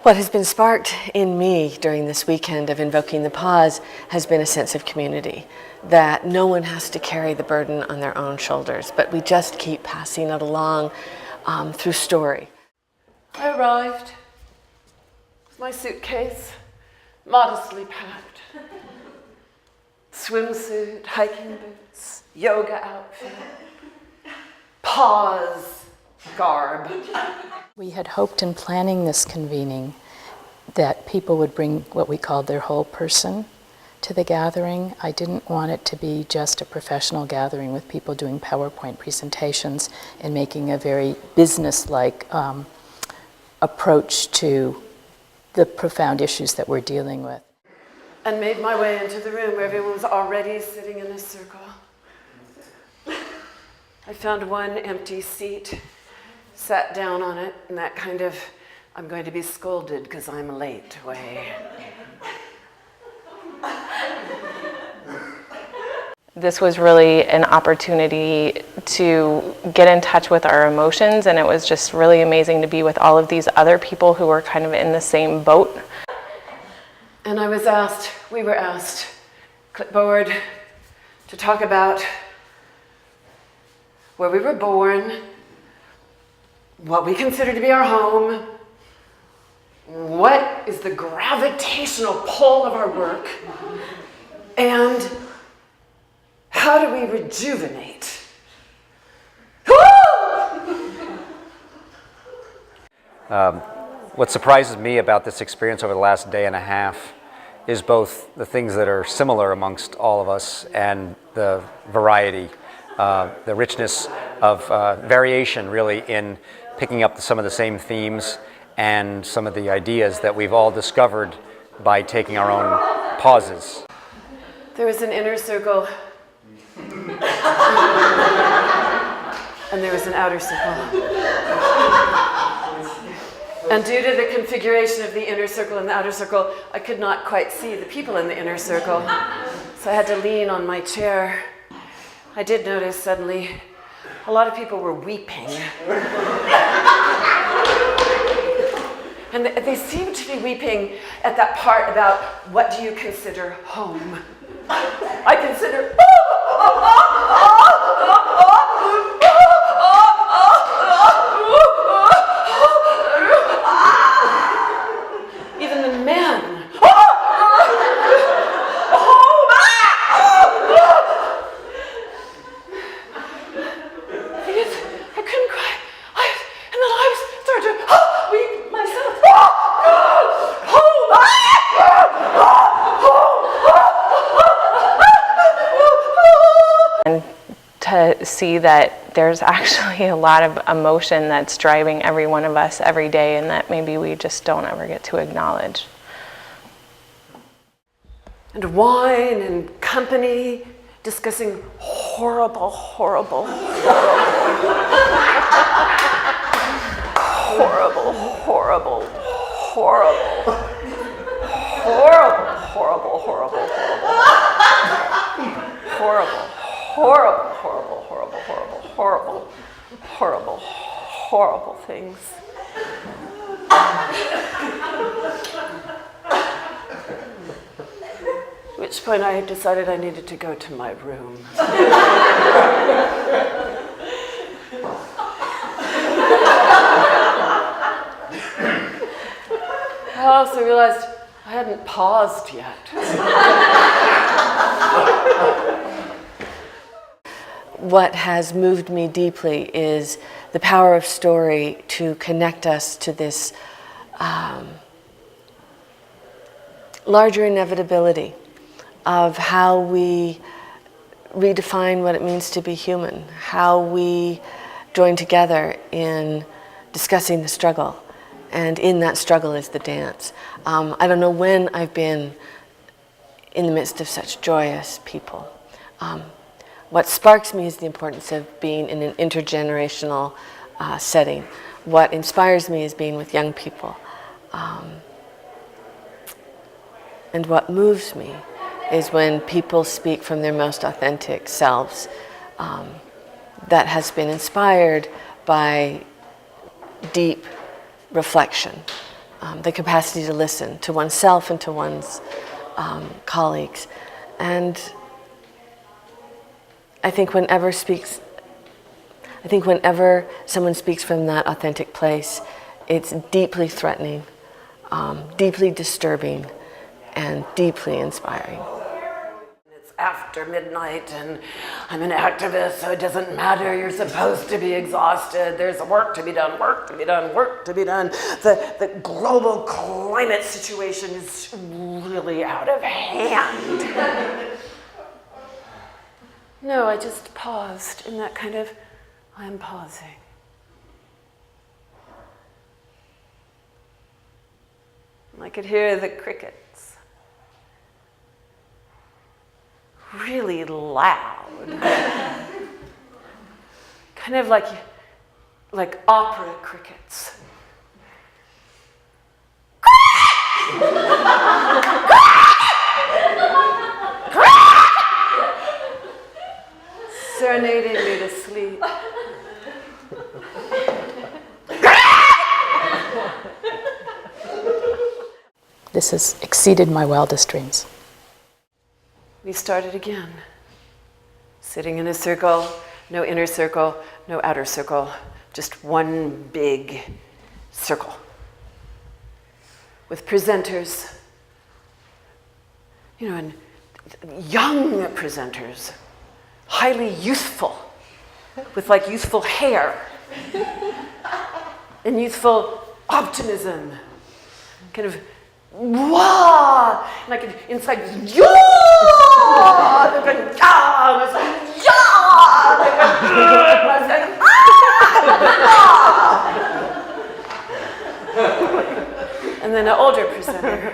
What has been sparked in me during this weekend of invoking the pause has been a sense of community, that no one has to carry the burden on their own shoulders, but we just keep passing it along through story. I arrived with my suitcase, modestly packed, swimsuit, hiking boots, yoga outfit, pause garb. We had hoped in planning this convening that people would bring what we called their whole person to the gathering. I didn't want it to be just a professional gathering with people doing PowerPoint presentations and making a very business-like approach to the profound issues that we're dealing with. And made my way into the room where everyone was already sitting in a circle. I found one empty seat, sat down on it, in that kind of, I'm going to be scolded because I'm late way. This was really an opportunity to get in touch with our emotions, and it was just really amazing to be with all of these other people who were kind of in the same boat. And we were asked, clipboard, to talk about where we were born, what we consider to be our home, what is the gravitational pull of our work, and how do we rejuvenate? What surprises me about this experience over the last day and a half is both the things that are similar amongst all of us and the variety, the richness of variation really in picking up some of the same themes and some of the ideas that we've all discovered by taking our own pauses. There was an inner circle and there was an outer circle. And due to the configuration of the inner circle and the outer circle, I could not quite see the people in the inner circle. So I had to lean on my chair. I did notice suddenly a lot of people were weeping. And they seemed to be weeping at that part about what do you consider home? I consider even the men. I couldn't cry. And then I started to weep myself. And to see that there's actually a lot of emotion that's driving every one of us every day, and that maybe we just don't ever get to acknowledge. And wine and company discussing horrible, horrible, horrible, horrible, horrible, horrible, horrible, horrible, horrible, horrible, horrible, horrible, horrible, horrible, horrible, horrible things. At which point I decided I needed to go to my room. I also realized I hadn't paused yet. What has moved me deeply is the power of story to connect us to this larger inevitability of how we redefine what it means to be human, how we join together in discussing the struggle, and in that struggle is the dance. I don't know when I've been in the midst of such joyous people. What sparks me is the importance of being in an intergenerational setting. What inspires me is being with young people. And what moves me is when people speak from their most authentic selves, that has been inspired by deep reflection the capacity to listen to oneself and to one's colleagues. And I think whenever someone speaks from that authentic place, it's deeply threatening, deeply disturbing, and deeply inspiring. It's after midnight and I'm an activist, so it doesn't matter. You're supposed to be exhausted. There's work to be done, work to be done, work to be done. The global climate situation is really out of hand. No, I just paused in that kind of, I'm pausing. I could hear the crickets really loud, kind of like opera crickets. Serenading me to sleep. This has exceeded my wildest dreams. We started again. Sitting in a circle, no inner circle, no outer circle, just one big circle. With presenters, and young presenters, highly youthful, with youthful hair and youthful optimism, kind of wah, and I could inside yeah, and then yeah, and and then an older presenter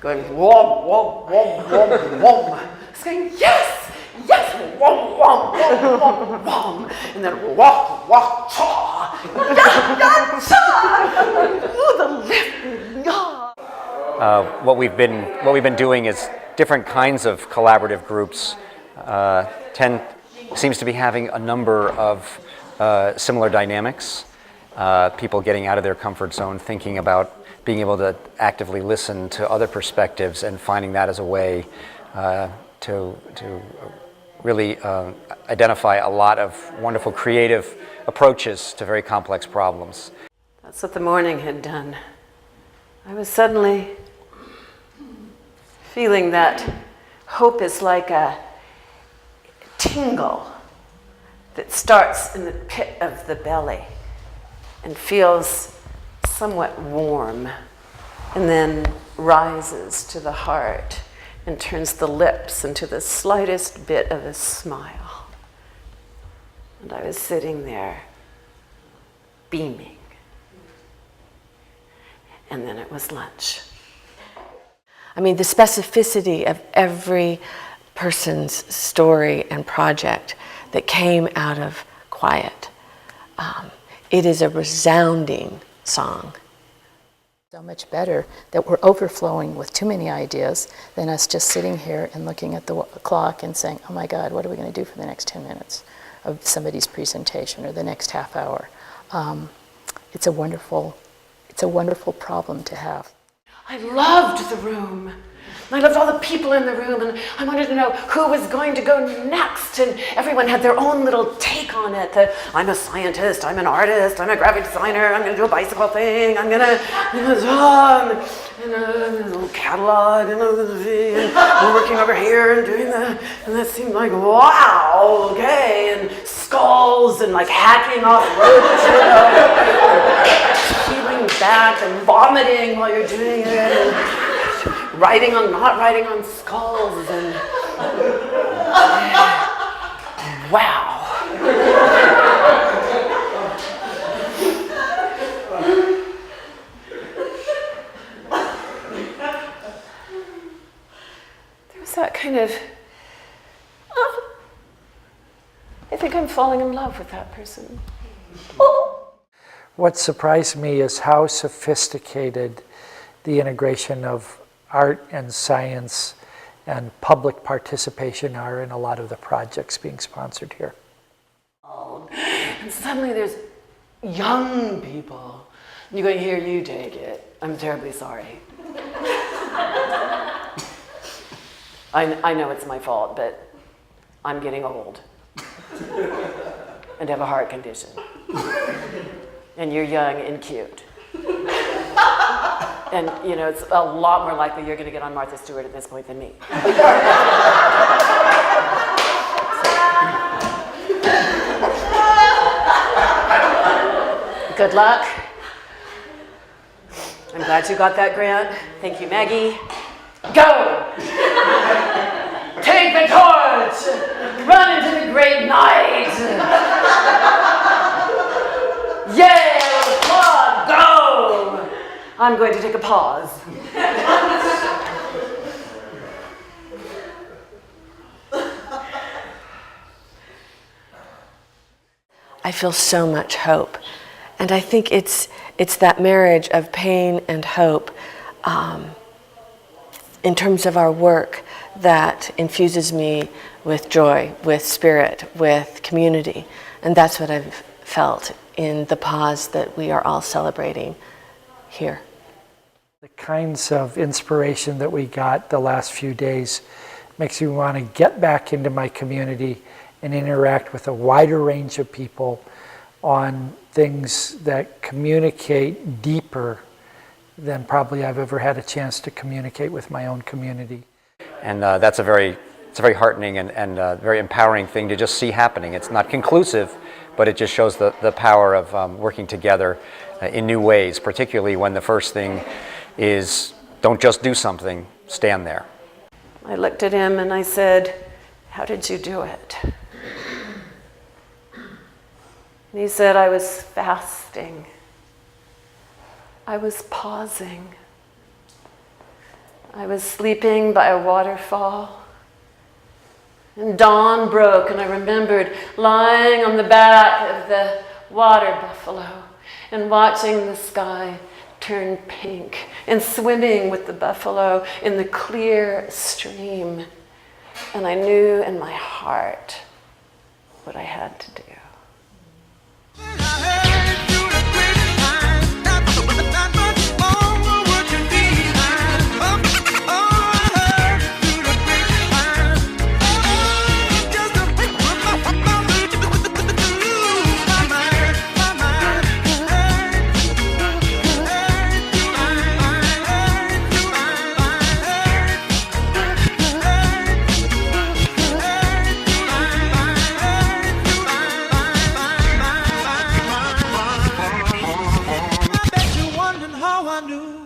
going wom wom wom wom wom, saying yes, yes, wom wom wom wom wom, and then walk walk cha, ya ya cha, ooh the lift, ya. What we've been doing is different kinds of collaborative groups seems to be having a number of similar dynamics. People getting out of their comfort zone, thinking about being able to actively listen to other perspectives and finding that as a way to really identify a lot of wonderful creative approaches to very complex problems. That's what the morning had done. I was suddenly feeling that hope is like a tingle that starts in the pit of the belly and feels somewhat warm and then rises to the heart and turns the lips into the slightest bit of a smile. And I was sitting there beaming. And then it was lunch. I mean, the specificity of every person's story and project that came out of quiet. It is a resounding song. So much better that we're overflowing with too many ideas than us just sitting here and looking at the clock and saying, oh my God, what are we going to do for the next 10 minutes of somebody's presentation or the next half hour? It's a wonderful problem to have. I loved the room. I loved all the people in the room, and I wanted to know who was going to go next, and everyone had their own little take on it. That I'm a scientist, I'm an artist, I'm a graphic designer, I'm going to do a bicycle thing, I'm going to a little catalog, and we're working over here and doing that, and that seemed like, wow, okay, and skulls and hacking off ropes, peeling back and vomiting while you're doing it, and not writing on skulls, and wow. There was that kind of, I think I'm falling in love with that person. What surprised me is how sophisticated the integration of art and science and public participation are in a lot of the projects being sponsored here. And suddenly there's young people You're going to hear you take it. I'm terribly sorry. I know it's my fault, but I'm getting old and have a heart condition. And you're young and cute. And, you know, it's a lot more likely you're going to get on Martha Stewart at this point than me. Good luck. I'm glad you got that grant. Thank you, Maggie. Go! Take the torch! Run into the great night! Yay! Applaud! Go! I'm going to take a pause. I feel so much hope. And I think it's that marriage of pain and hope in terms of our work that infuses me with joy, with spirit, with community. And that's what I've felt in the pause that we are all celebrating here. The kinds of inspiration that we got the last few days makes me want to get back into my community and interact with a wider range of people on things that communicate deeper than probably I've ever had a chance to communicate with my own community. And it's a very heartening and very empowering thing to just see happening. It's not conclusive, but it just shows the power of working together in new ways, particularly when the first thing is don't just do something, stand there. I looked at him and I said, "How did you do it?" And he said, "I was fasting. I was pausing. I was sleeping by a waterfall. And dawn broke, and I remembered lying on the back of the water buffalo and watching the sky turn pink and swimming with the buffalo in the clear stream. And I knew in my heart what I had to do." How I knew